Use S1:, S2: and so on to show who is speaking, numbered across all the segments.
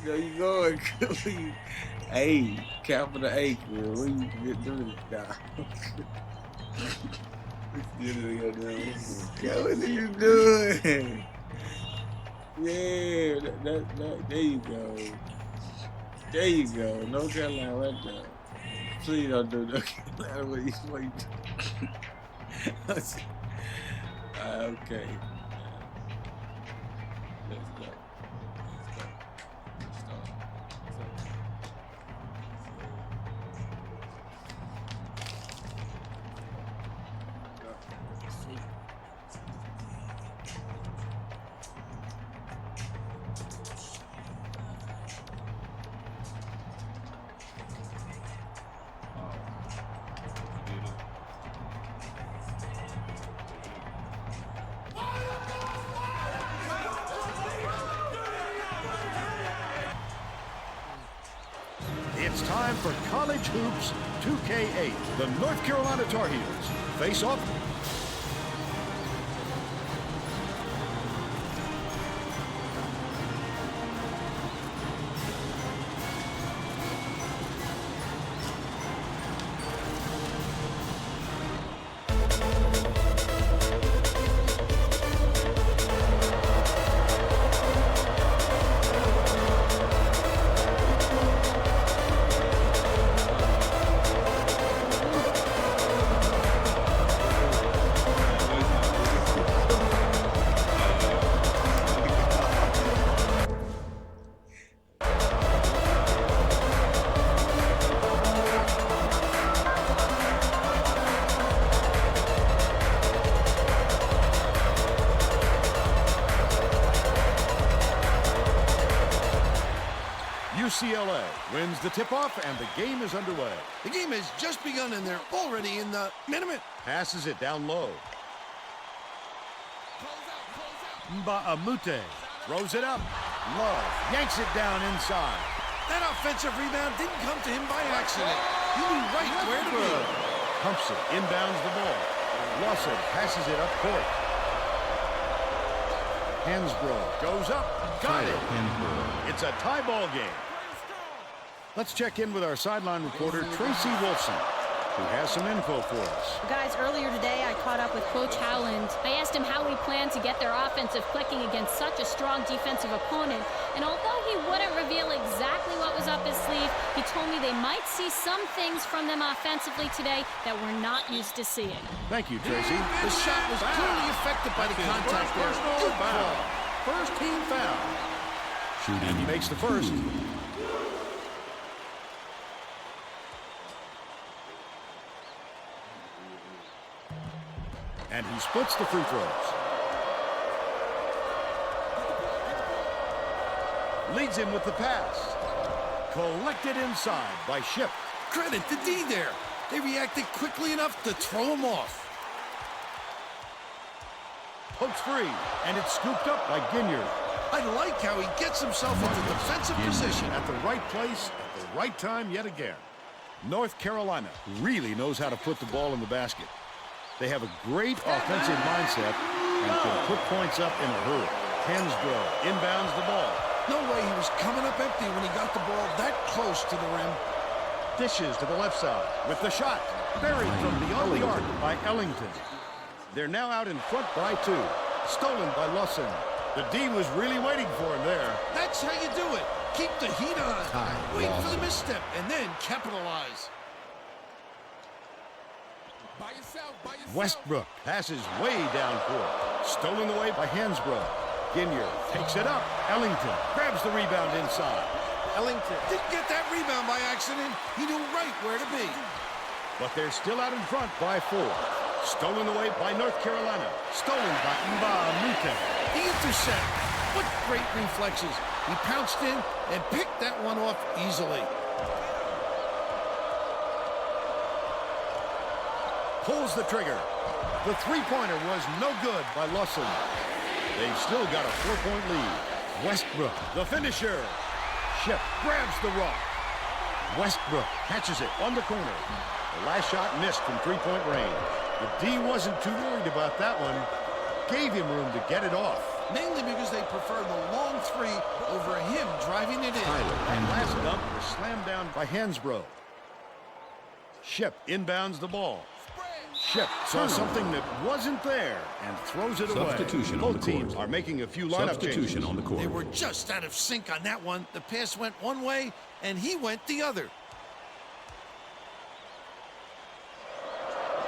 S1: Yo, you going? A, capital A, girl. What you doing? Nah. Yo, what are you doing? Yeah, there you go. There you go. North Carolina right there. Please don't do North Carolina. What you do? Okay. Let's go.
S2: It's time for College Hoops 2K8. The North Carolina Tar Heels face off. UCLA wins the tip-off, and the game is underway.
S3: The game has just begun, and they're already in the minute.
S2: Passes it down low. Mba'amute throws it up. Love yanks it down inside.
S3: That offensive rebound didn't come to him by accident. He knew right where to be.
S2: Pumps it, inbounds the ball. Lawson passes it up court. Hansbrough goes up. Got it. It's a tie ball game. Let's check in with our sideline reporter, Tracy Wolfson, who has some info for us.
S4: Guys, earlier today I caught up with Coach Howland. I asked him how he planned to get their offensive clicking against such a strong defensive opponent. And although he wouldn't reveal exactly what was up his sleeve, he told me they might see some things from them offensively today that we're not used to seeing.
S2: Thank you, Tracy.
S3: The shot was clearly affected by the contact there.
S2: First team foul. Shooting. And he makes the first. And he splits the free throws. Leads him with the pass. Collected inside by Ship.
S3: Credit to D there. They reacted quickly enough to throw him off.
S2: Pokes free, and it's scooped up by Ginyard.
S3: I like how he gets himself into defensive position.
S2: At the right place, at the right time yet again. North Carolina really knows how to put the ball in the basket. They have a great offensive mindset and can put points up in a hurry. Hansbrough inbounds the ball.
S3: No way he was coming up empty when he got the ball that close to the rim.
S2: Dishes to the left side with the shot. Buried from beyond the arc by Ellington. They're now out in front by 2. Stolen by Lawson. The D was really waiting for him there.
S3: That's how you do it. Keep the heat on. Wait for the misstep and then capitalize.
S2: Westbrook passes way down court. Stolen away by Hansbrough. Ginyard takes it up. Ellington grabs the rebound inside.
S3: Ellington didn't get that rebound by accident. He knew right where to be.
S2: But they're still out in front by 4. Stolen away by North Carolina. Stolen by Mba'amute.
S3: The intercept. What great reflexes. He pounced in and picked that one off easily.
S2: Pulls the trigger. The three-pointer was no good by Lawson. They've still got a 4-point lead. Westbrook, the finisher. Ship grabs the rock. Westbrook catches it on the corner. The last shot missed from three-point range. The D wasn't too worried about that one. Gave him room to get it off.
S3: mainly because they prefer the long three over him driving it in.
S2: And last dump was slammed down by Hansbrough. Ship inbounds the ball. Ship saw something that wasn't there and throws it away.
S5: Substitution on the
S2: Both teams
S5: court.
S2: are making a few lineup changes.
S5: Substitution on the court.
S3: They were just out of sync on that one. The pass went one way, and he went the other.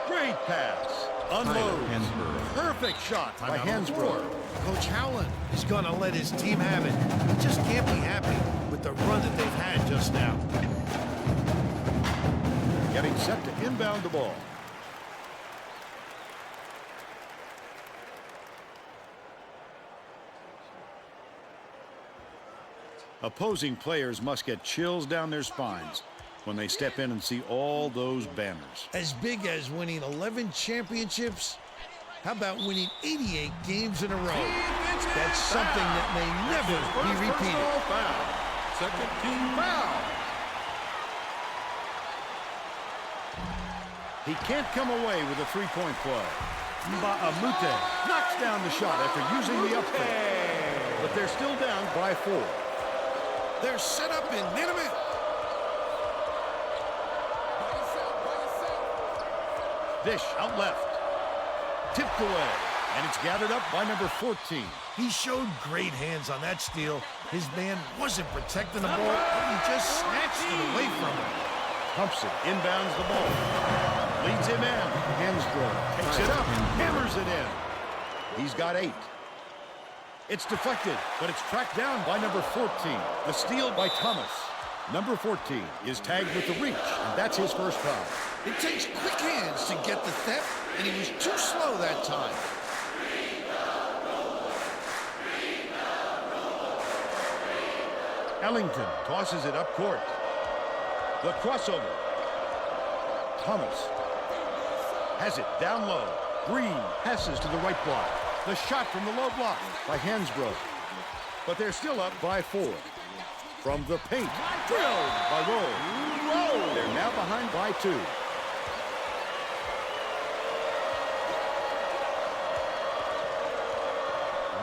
S2: Great pass. Unload.
S5: Hansbrough.
S2: Perfect shot by Hansbrough.
S3: Coach Howland is going to let his team have it. He just can't be happy with the run that they've had just now.
S2: Getting set to inbound the ball. Opposing players must get chills down their spines when they step in and see all those banners.
S3: As big as winning 11 championships, how about winning 88 games in a row? That's something that may never be repeated.
S5: Second team foul.
S2: He can't come away with a three-point play. Mba'amute knocks down the shot after using the uppercut. But they're still down by 4.
S3: They're set up in minute.
S2: Dish out left. Tipped away. And it's gathered up by number 14.
S3: He showed great hands on that steal. His man wasn't protecting the ball, but he just snatched it away from him.
S2: Thompson inbounds the ball. Leads him in. Hansbrough takes it up. Hammers it in. He's got 8. It's deflected, but it's tracked down by number 14. The steal by Thomas. Number 14 is tagged with the reach, and that's his first foul.
S3: It takes quick hands to get the theft, and he was too slow that time.
S2: Ellington tosses it up court. The crossover. Thomas has it down low. Green passes to the right block. The shot from the low block by Hansbrough. But they're still up by 4. From the paint, drilled by Roll. They're now behind by 2.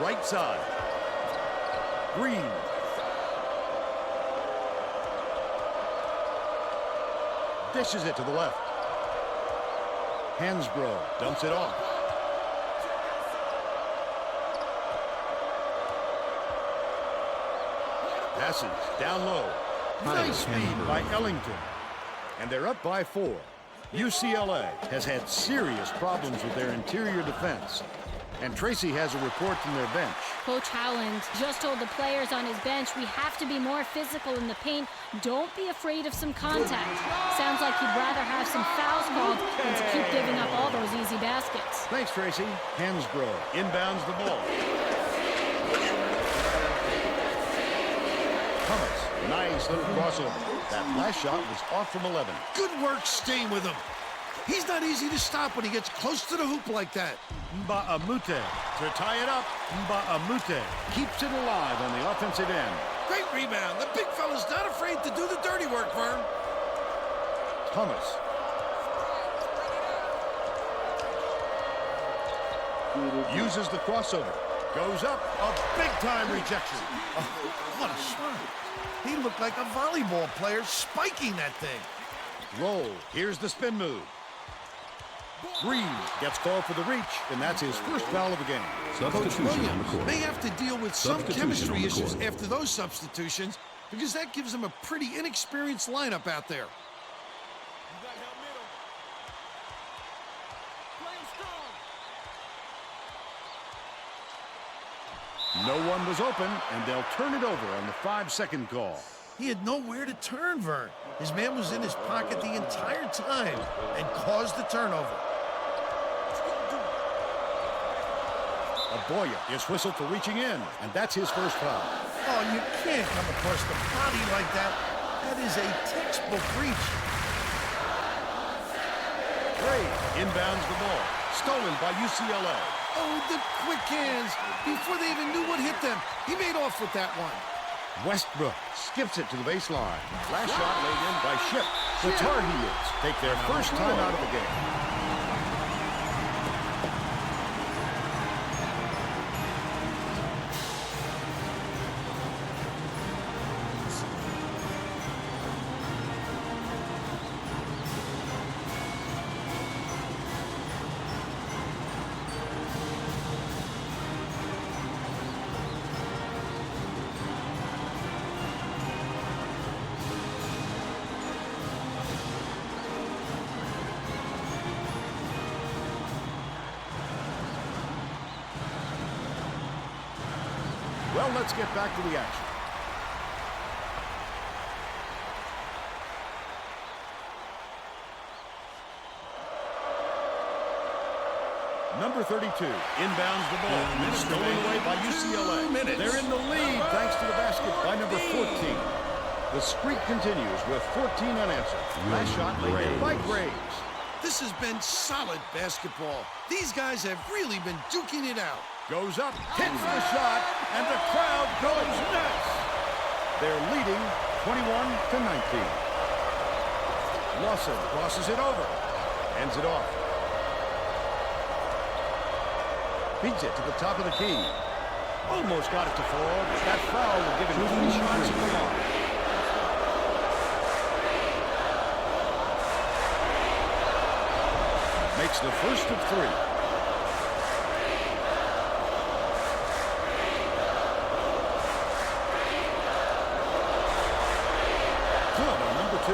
S2: Right side. Green. Dishes it to the left. Hansbrough dumps it off. Passes down low. Nice speed by Ellington. And they're up by 4. UCLA has had serious problems with their interior defense. And Tracy has a report from their bench.
S4: Coach Howland just told the players on his bench, we have to be more physical in the paint. Don't be afraid of some contact. Sounds like he'd rather have some fouls called than to keep giving up all those easy baskets.
S2: Thanks, Tracy. Hansbrough inbounds the ball. Thomas, nice little crossover. That last shot was off from 11.
S3: Good work staying with him. He's not easy to stop when he gets close to the hoop like that.
S2: Mba'amute to tie it up. Mba'amute keeps it alive on the offensive end.
S3: Great rebound. The big fella's not afraid to do the dirty work, Vern.
S2: Thomas. Uses the crossover. Goes up. A big-time rejection.
S3: Oh, what a shot. He looked like a volleyball player spiking that thing.
S2: Roll. Here's the spin move. Green gets called for the reach, and that's his first foul of the game.
S3: Coach
S5: Substitution on the
S3: Williams
S5: court.
S3: may have to deal with some
S5: Substitution
S3: chemistry
S5: on the
S3: issues
S5: court.
S3: after those substitutions because that gives him a pretty inexperienced lineup out there.
S2: No one was open, and they'll turn it over on the 5-second call.
S3: He had nowhere to turn, Vern. His man was in his pocket the entire time and caused the turnover.
S2: Aboya is whistled for reaching in, and that's his first foul.
S3: Oh, you can't come across the body like that. That is a textbook reach.
S2: Gray inbounds the ball. Stolen by UCLA.
S3: Oh, the quick hands. Before they even knew what hit them, he made off with that one.
S2: Westbrook skips it to the baseline. Last shot laid in by Ship. The Tar Heels take their first time out of the game. Well, let's get back to the action. Number 32 inbounds the ball. Stolen away by UCLA. They're in the lead thanks to the basket by number 14. The streak continues with 14 unanswered. Last shot laid in by Graves.
S3: This has been solid basketball. These guys have really been duking it out.
S2: Goes up, hits the shot, and the crowd goes nuts. They're leading 21-19. Lawson crosses it over. Hands it off. Beats it to the top of the key. Almost got it to fall, but that foul will give him 3 shots at the line. Makes the first of 3. Good on number 2.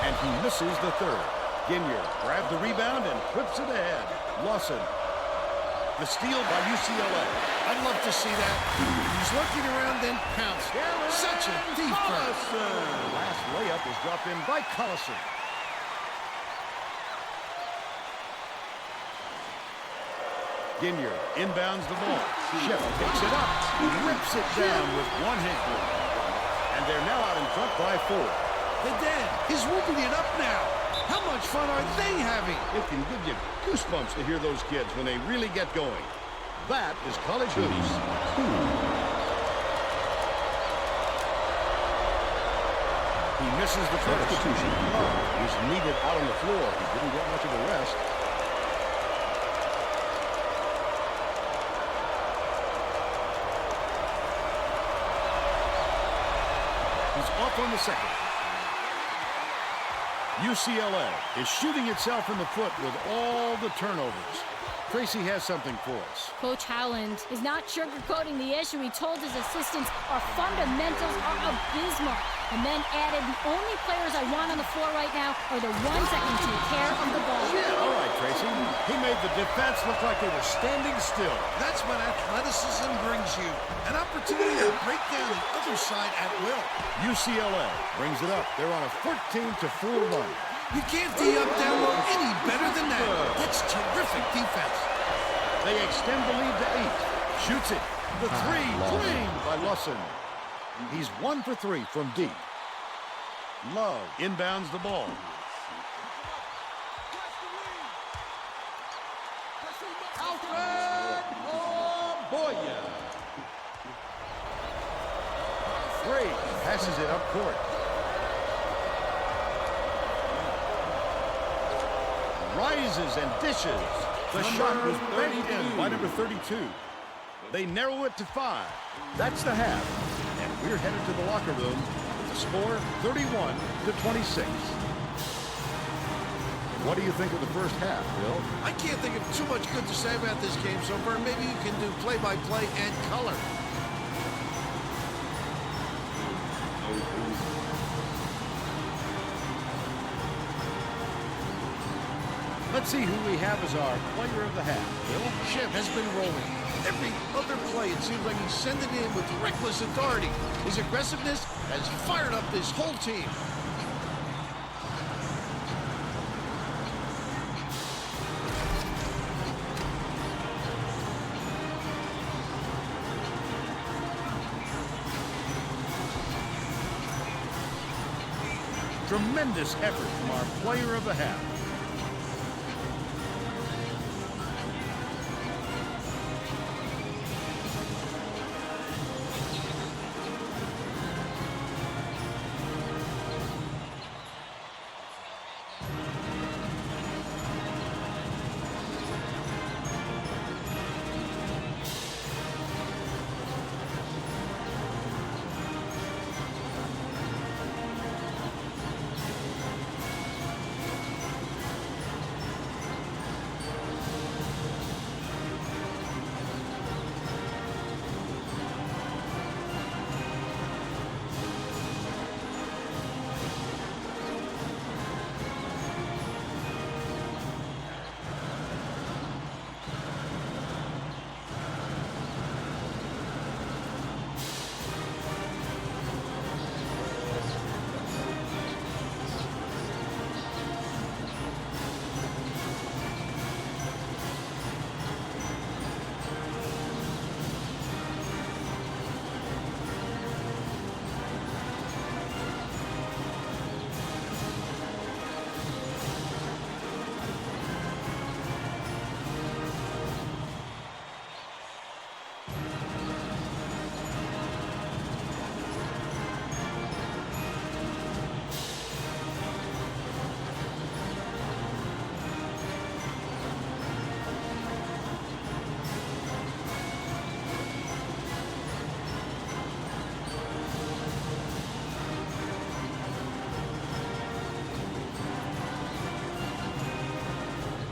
S2: And he misses the 3rd. Ginier grabbed the rebound and whips it ahead. Lawson. The steal by UCLA.
S3: I'd love to see that. He's looking around, then pounced. Such a defense.
S2: The last layup is dropped in by Collison. Ginier inbounds the ball. Shep takes it up. Rips it down with 1 handle. And they're now out in front by 4.
S3: Hey, Dad, he's whooping it up now. How much fun are they having?
S2: It can give you goosebumps to hear those kids when they really get going. That is college hoops. He misses the first. He's needed out on the floor. He didn't get much of a rest. He's off on the second. UCLA is shooting itself in the foot with all the turnovers. Tracy has something for us.
S4: Coach Howland is not sugarcoating the issue. He told his assistants our fundamentals are abysmal, and then added, the only players I want on the floor right now are the ones that can take care of the ball.
S2: Yeah, all right, Tracy. He made the defense look like they were standing still.
S3: That's what athleticism brings you. An opportunity to break down the other side at will.
S2: UCLA brings it up. They're on a 14-4 run.
S3: You can't D up down low any better than that. That's terrific defense.
S2: They extend the lead to 8. Shoots it. The 3 drained by Lawson. He's 1 for 3 from deep. Love inbounds the ball. Alfred Boya. Graves passes it up court. Rises and dishes. The shot was banked in by number 32. They narrow it to 5. That's the half. And we're headed to the locker room with the score 31-26. What do you think of the first half, Bill?
S3: I can't think of too much good to say about this game so far. Maybe you can do play-by-play and color.
S2: Let's see who we have as our player of the half, Bill.
S3: Shep has been rolling. Every other play, it seems like he's sending it in with reckless authority. His aggressiveness has fired up this whole team.
S2: Tremendous effort from our player of the half.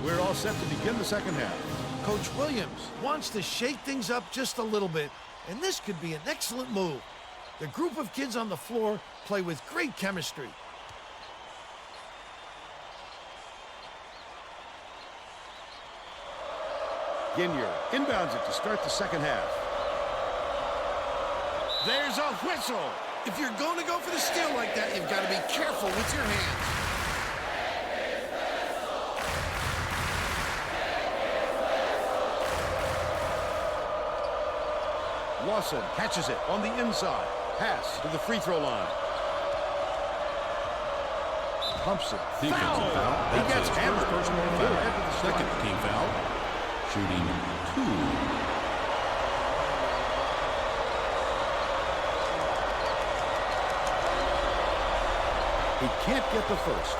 S2: We're all set to begin the second half.
S3: Coach Williams wants to shake things up just a little bit, and this could be an excellent move. The group of kids on the floor play with great chemistry.
S2: Ginier inbounds it to start the second half. There's a whistle.
S3: If you're going to go for the steal like that, you've got to be careful with your hands.
S2: Lawson catches it on the inside. Pass to the free throw line. Pumps it.
S5: Defensive foul.
S2: He
S5: That's
S2: gets
S5: his
S2: hammered.
S5: first personal
S2: He'll
S5: foul.
S2: head to the
S5: Second team foul. Shooting 2.
S2: He can't get the first.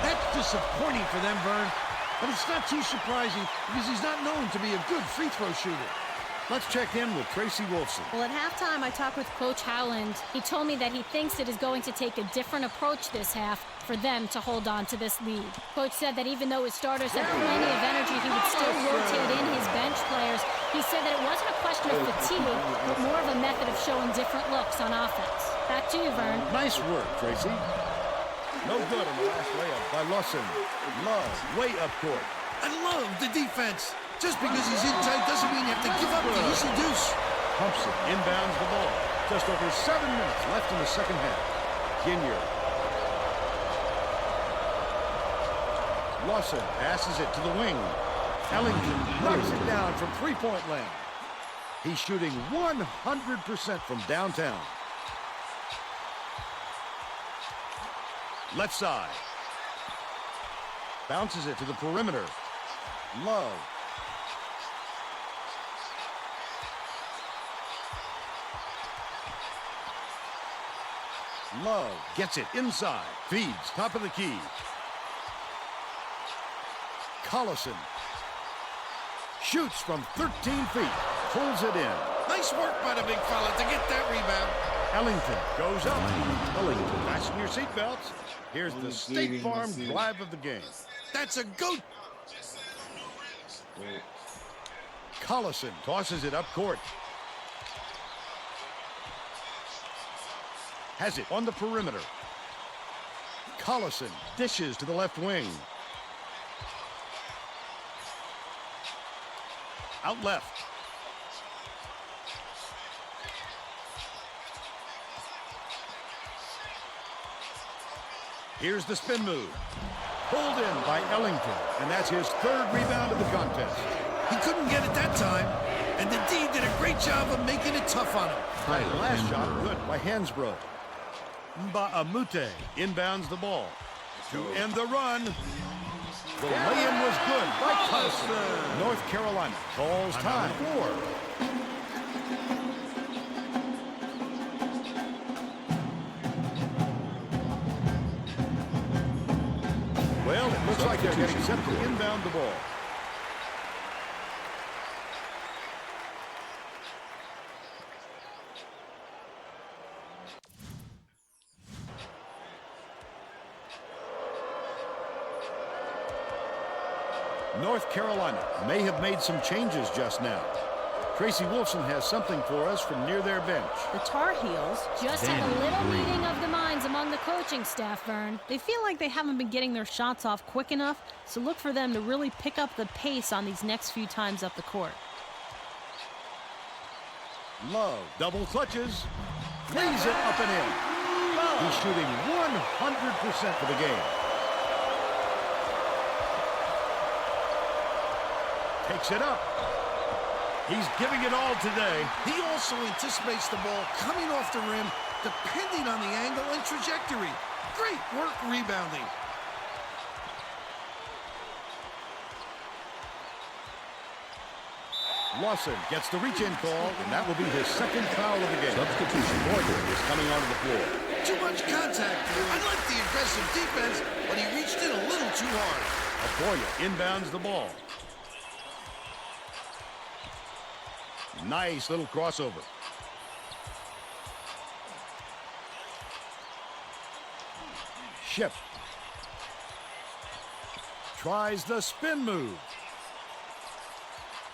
S3: That's disappointing for them, Vern. But it's not too surprising because he's not known to be a good free throw shooter.
S2: Let's check in with Tracy Wolfson.
S4: Well, at halftime, I talked with Coach Howland. He told me that he thinks it is going to take a different approach this half for them to hold on to this lead. Coach said that even though his starters had plenty of energy, he would still rotate in his bench players. He said that it wasn't a question of fatigue, but more of a method of showing different looks on offense. Back to you, Vern.
S2: Nice work, Tracy. No good on the last layup by Lawson. Love, way up court.
S3: I love the defense. Just because he's in tight doesn't mean you have to give up the easy deuce.
S2: Pumps it, inbounds the ball. Just over 7 minutes left in the second half. Ginier. Lawson passes it to the wing. Ellington knocks it down from three-point land. He's shooting 100% from downtown. Left side. Bounces it to the perimeter. Love. Love gets it inside. Feeds top of the key. Collison shoots from 13 feet. Pulls it in.
S3: Nice work by the big fella to get that rebound.
S2: Ellington goes up. Ellington, fasten your seatbelts. Here's the State Farm drive of the game.
S3: That's a goat.
S2: Collison tosses it up court. Has it on the perimeter. Collison dishes to the left wing. Out left. Here's the spin move. Pulled in by Ellington, and that's his third rebound of the contest.
S3: He couldn't get it that time, and the D did a great job of making it tough on him.
S2: Last shot good by Hansbrough. Mba'amute inbounds the ball. To end the run. The lay-in was good by Carson. North Carolina calls time. 4. Well, it looks like they're getting set to inbound the ball. North Carolina may have made some changes just now. Tracy Wolfson has something for us from near their bench.
S6: The Tar Heels
S4: Just had a little meeting of the minds among the coaching staff, Vern.
S6: they feel like they haven't been getting their shots off quick enough, so look for them to really pick up the pace on these next few times up the court.
S2: Love double clutches. Lays it up and in. He's shooting 100% for the game. Takes it up. He's giving it all today.
S3: He also anticipates the ball coming off the rim, depending on the angle and trajectory. Great work rebounding.
S2: Lawson gets the reach-in call, and that will be his second foul of the game.
S5: Substitution.
S2: Morgan is coming onto the floor.
S3: Too much contact. I like the aggressive defense, but he reached in a little too hard.
S2: Aboya inbounds the ball. Nice little crossover. Ship. Tries the spin move.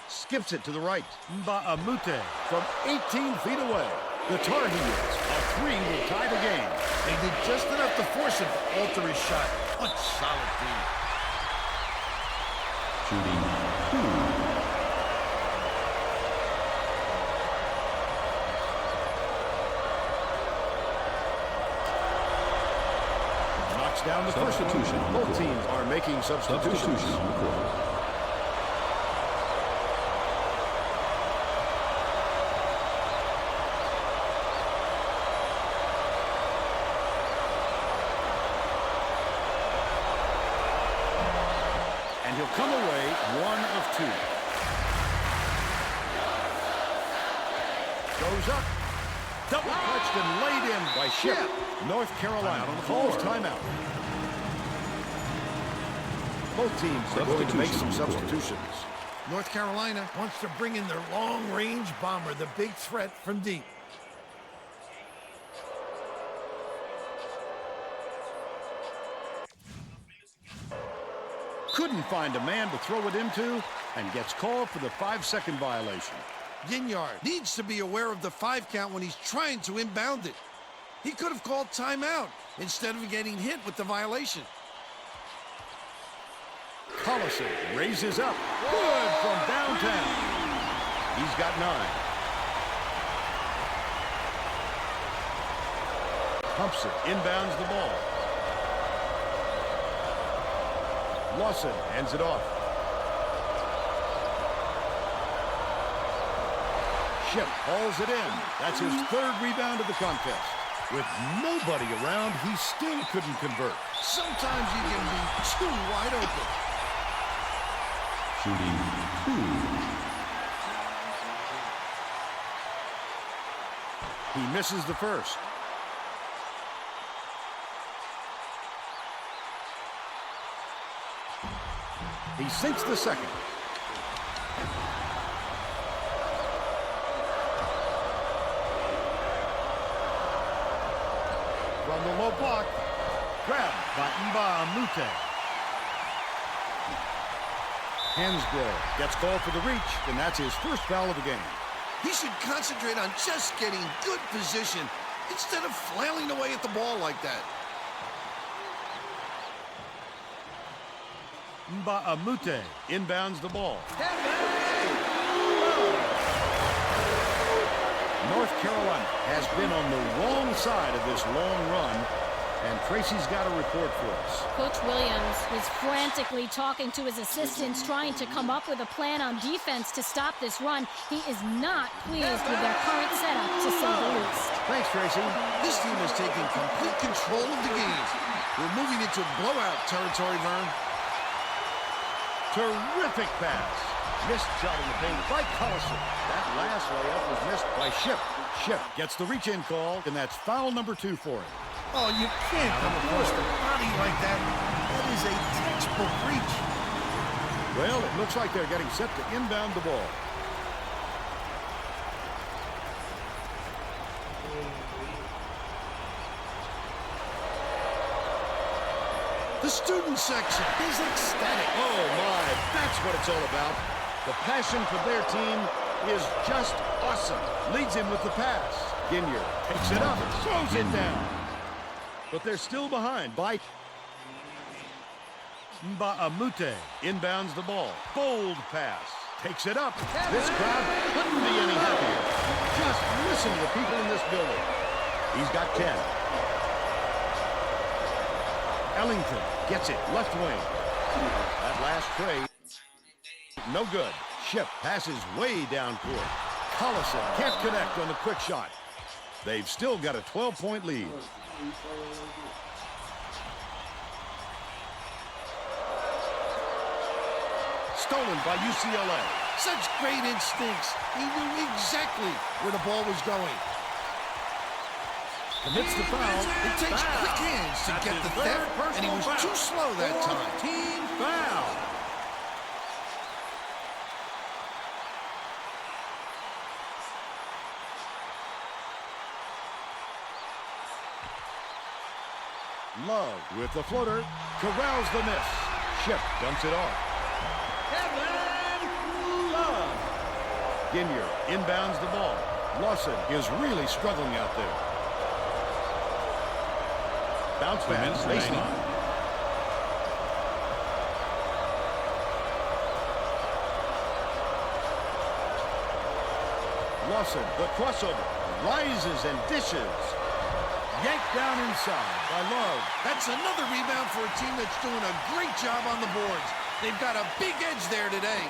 S2: Skips it to the right. Mbamute from 18 feet away. The Tar Heels, a 3 will tie the game.
S3: They did just enough to force him to alter his shot. What solid team.
S5: Shooting 2.
S2: Knocks down the first
S5: Substitution
S2: one.
S5: on the
S2: Both
S5: court.
S2: teams are making substitutions.
S5: Substitution on the court.
S2: And he'll come away 1 of 2. Goes up. Double clutched and laid in by Ship. North Carolina calls timeout. Both teams are going to make some substitutions.
S3: North Carolina wants to bring in their long-range bomber, the big threat from deep.
S2: Couldn't find a man to throw it into and gets called for the 5-second violation.
S3: Ginyard needs to be aware of the 5 count when he's trying to inbound it. He could have called timeout instead of getting hit with the violation.
S2: Collison raises up. Good from downtown. He's got 9. Pumps it, inbounds the ball. Lawson hands it off. Ship hauls it in. That's his 3rd rebound of the contest. With nobody around, he still couldn't convert.
S3: Sometimes you can be too wide open.
S5: Shooting 2.
S2: He misses the first. He sinks the second. From the low block, grabbed by Mbamute. Hansbrough gets called for the reach, and that's his first foul of the game.
S3: He should concentrate on just getting good position instead of flailing away at the ball like that.
S2: Mbamute inbounds the ball. North Carolina has been on the wrong side of this long run, and Tracy's got a report for us.
S4: Coach Williams was frantically talking to his assistants, trying to come up with a plan on defense to stop this run. He is not pleased with their current setup, to say the least.
S2: Thanks, Tracy.
S3: This team is taking complete control of the game. We're moving into blowout territory, Vern.
S2: Terrific pass. Missed shot in the paint by Collison. That last layup was missed by Ship. Ship gets the reach-in call, and that's foul number 2 for him.
S3: Oh, you can't force the body like that. That is a textbook reach.
S2: Well, it looks like they're getting set to inbound the ball.
S3: The student section is ecstatic.
S2: Oh, my. That's what it's all about. The passion for their team is just awesome. Leads him with the pass. Ginyard takes it up and throws it down. But they're still behind by Mbamute. Inbounds the ball. Bold pass. Takes it up. This crowd couldn't be any happier. Just listen to the people in this building. He's got 10. Ellington gets it left wing. That last trade, no good. Ship passes way down court. Collison can't connect on the quick shot. They've still got a 12-point lead. Stolen by UCLA.
S3: Such great instincts. He knew exactly where the ball was going.
S2: Commits the foul.
S3: It takes quick hands to get the theft, and he was too slow that time.
S2: Team foul. Love with the floater. Corrals the miss. Ship dumps it off. Love. Ginier inbounds the ball. Lawson is really struggling out there. Bounce pass, baseline. Lawson, the crossover, rises and dishes. Yanked down inside by Love.
S3: That's another rebound for a team that's doing a great job on the boards. They've got a big edge there today.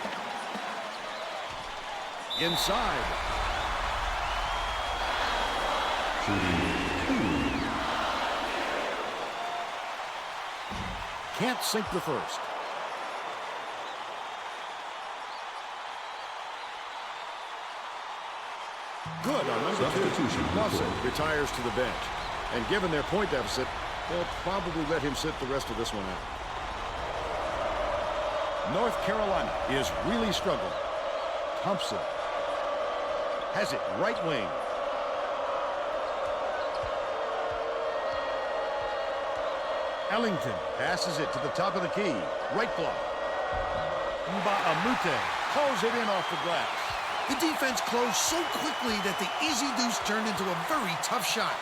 S2: Inside.
S5: Shooting 2.
S2: Can't sink the first. Good on number 2.
S5: Substitution.
S2: Lawson retires to the bench. And given their point deficit, they'll probably let him sit the rest of this one out. North Carolina is really struggling. Thompson has it right wing. Ellington passes it to the top of the key. Right block. Mba'amute pulls it in off the glass.
S3: The defense closed so quickly that the easy deuce turned into a very tough shot.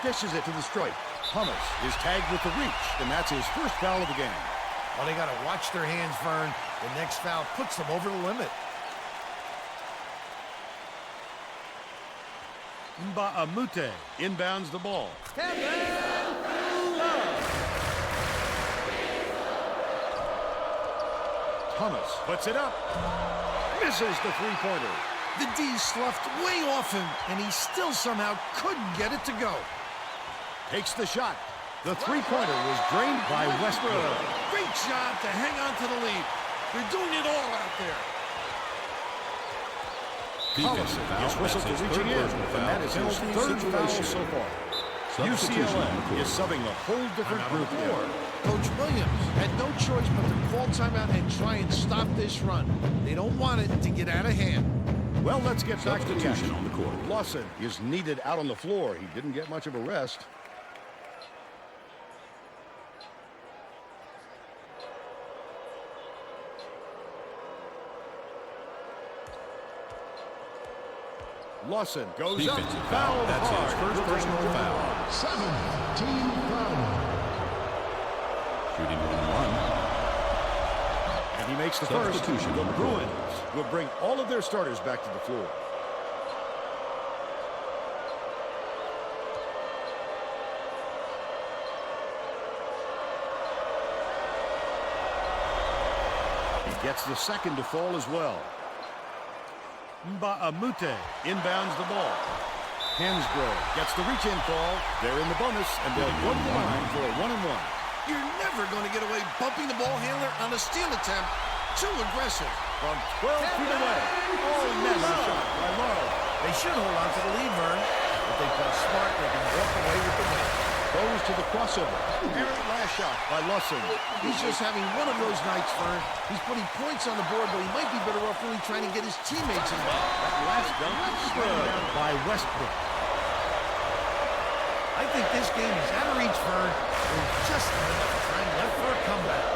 S2: Dishes it to the stripe. Thomas is tagged with the reach, and that's his first foul of the game.
S3: Well, they got to watch their hands, Vern. The next foul puts them over the limit.
S2: Mba'amute inbounds the ball. Thomas puts it up. Misses the three-pointer.
S3: The D sloughed way off him, and he still somehow couldn't get it to go.
S2: Takes the shot. The three-pointer was drained by Westbrook.
S3: Great job to hang on to the lead. They're doing it all out there.
S2: Collison is whistled to reaching in, and that is his third foul so far. UCLA is subbing a whole different group here.
S3: Coach Williams had no choice but to call timeout and try and stop this run. They don't want it to get out of hand.
S2: Well, let's get back to the
S5: Substitution
S2: action.
S5: on the court.
S2: Lawson is needed out on the floor. He didn't get much of a rest. Lawson goes up.
S5: Defensive
S2: Foul.
S5: foul. That's his first personal foul.
S7: 7-team foul.
S5: Shooting 1.
S2: And he makes the first.
S5: Substitution
S2: The
S5: on the court.
S2: Bruins will bring all of their starters back to the floor. He gets the second to fall as well. Mba'amute inbounds the ball. Hansbrough gets the reach-in call. They're in the bonus, and they'll go to the line for a 1-and-1.
S3: You're never going to get away bumping the ball handler on a steal attempt. Too aggressive.
S2: From 12 feet away. Oh, that's a shot by Love.
S3: They should hold on to the lead, Vern. If they play smart, they can walk away with the win.
S2: Goes to the crossover. Errant last shot by Lawson.
S3: He's just having one of those nights, Vern. He's putting points on the board, but he might be better off really trying to get his teammates involved.
S2: That last dunk slammed down by Westbrook.
S3: I think this game is out of reach, Vern. There's just not enough time left for a comeback.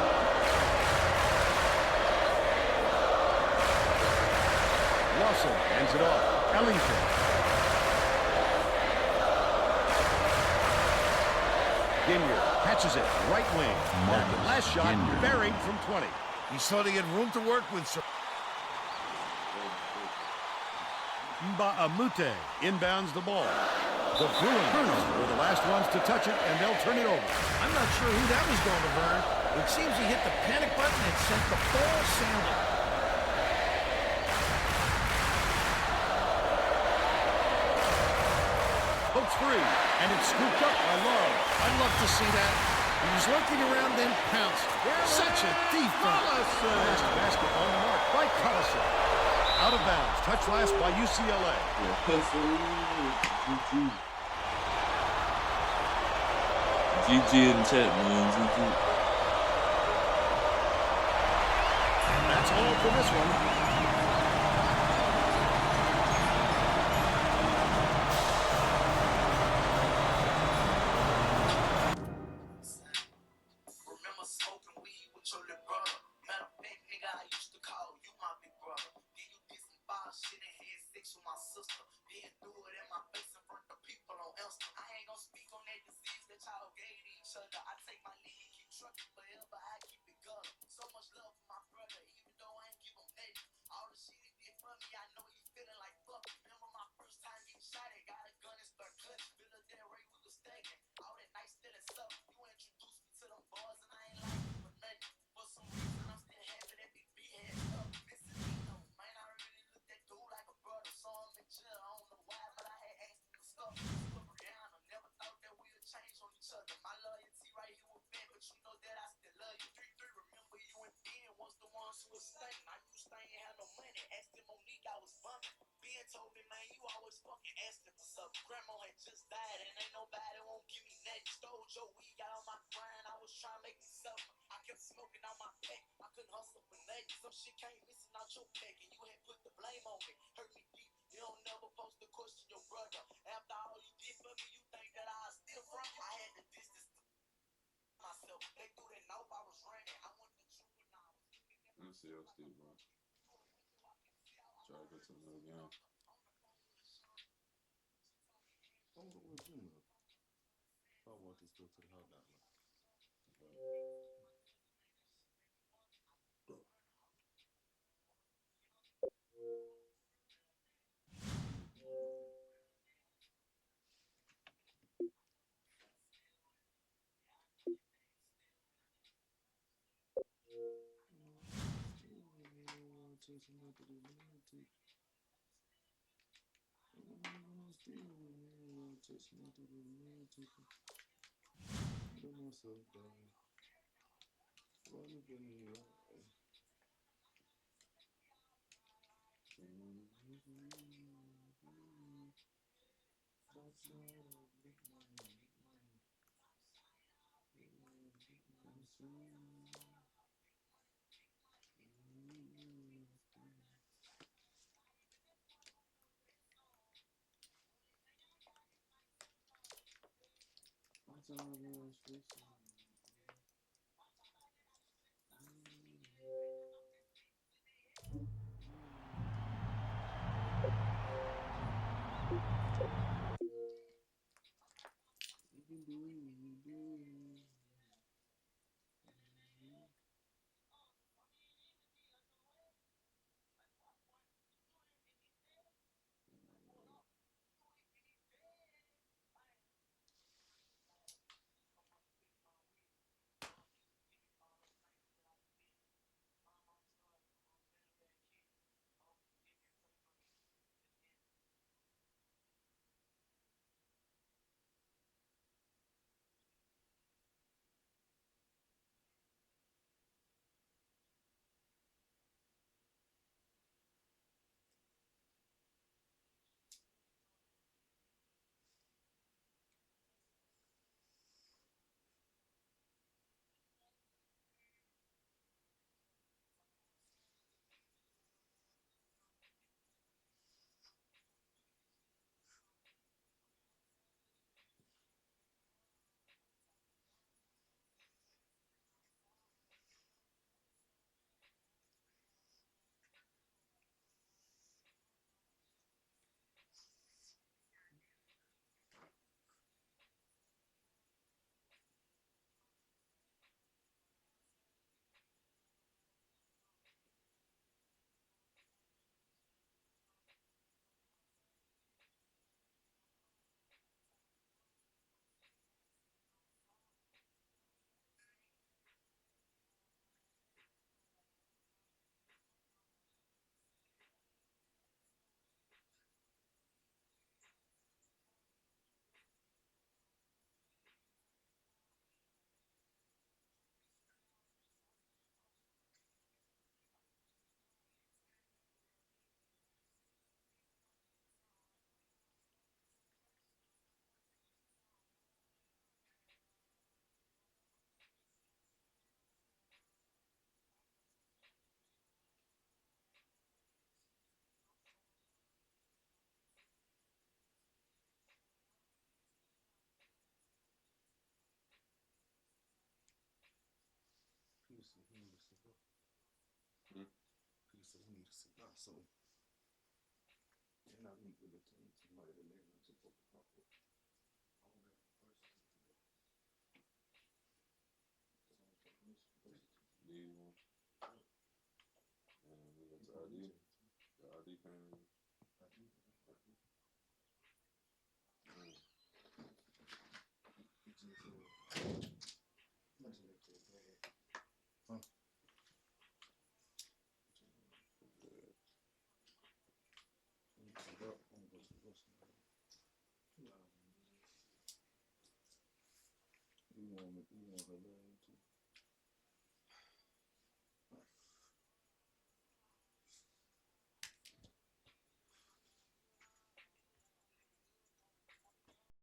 S2: Lawson hands it off. Ellington. Ginier catches it right wing.
S5: Marcus
S2: That last shot
S5: Ginier.
S2: buried from 20.
S3: He's starting to get room to work with.
S2: Mba'amute inbounds the ball. The Bruins were the last ones to touch it, and they'll turn it over.
S3: I'm not sure who that was going to, Vern. It seems he hit the panic button and sent the ball sailing.
S2: Hooks free, and it's scooped up by Love.
S3: I'd love to see that. He was lurking around, then pounced. Such a defense.
S2: Last basket on the mark by Collison. Out of bounds. Touch last by UCLA.
S1: GG in the chat, man. GG.
S2: That's all for this one.
S5: I'm still Steve, bro. Try to get to another game.
S8: I wonder what you know. I want this to go to the hot dog. So, and I meet with the team somebody that lives in the
S5: Leave one. And we got the ID. The ID came.
S8: You want her